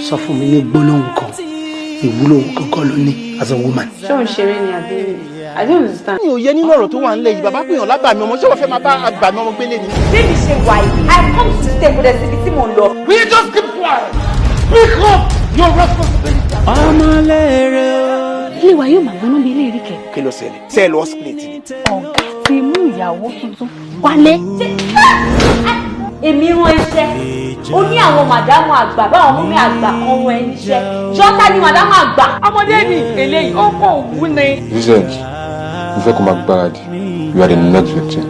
sọ fún mi ní gbólóhùn kan ìwúlò kankan ló ní as a woman. ṣé òun ṣeré ni àbí I don't understand. mi ò yẹ nínú ọ̀rọ̀ tó wà nílẹ̀ yìí bàbá pèèyàn lágbàmí ọmọ ṣé wọ́n fẹ́ máa bá àgbàmí ọmọ gbélé ni. Baby ṣe wà yìí I come to stay for the city tí mo ń lọ. Will you just keep quiet? Pick up your responsibility. ọmọlẹ́rẹ̀ o. ilé wa yóò máa gbóná bí ilé rí kẹ. kí ló ṣẹlẹ̀ ṣe lọ split ni. ọ̀gá ti mú ìyàwó tuntun wálé. èmi rán iṣẹ́ ó ní àwọn màdámù àgbà báwọn mú mi àgbà kan rán ẹni iṣẹ́ jọ́tà ni màdámù àgbà. ọmọdé ni eléyìí ó kò wú ni. Vincent, mo fẹ́ kó máa gbáradì. You are the next victim.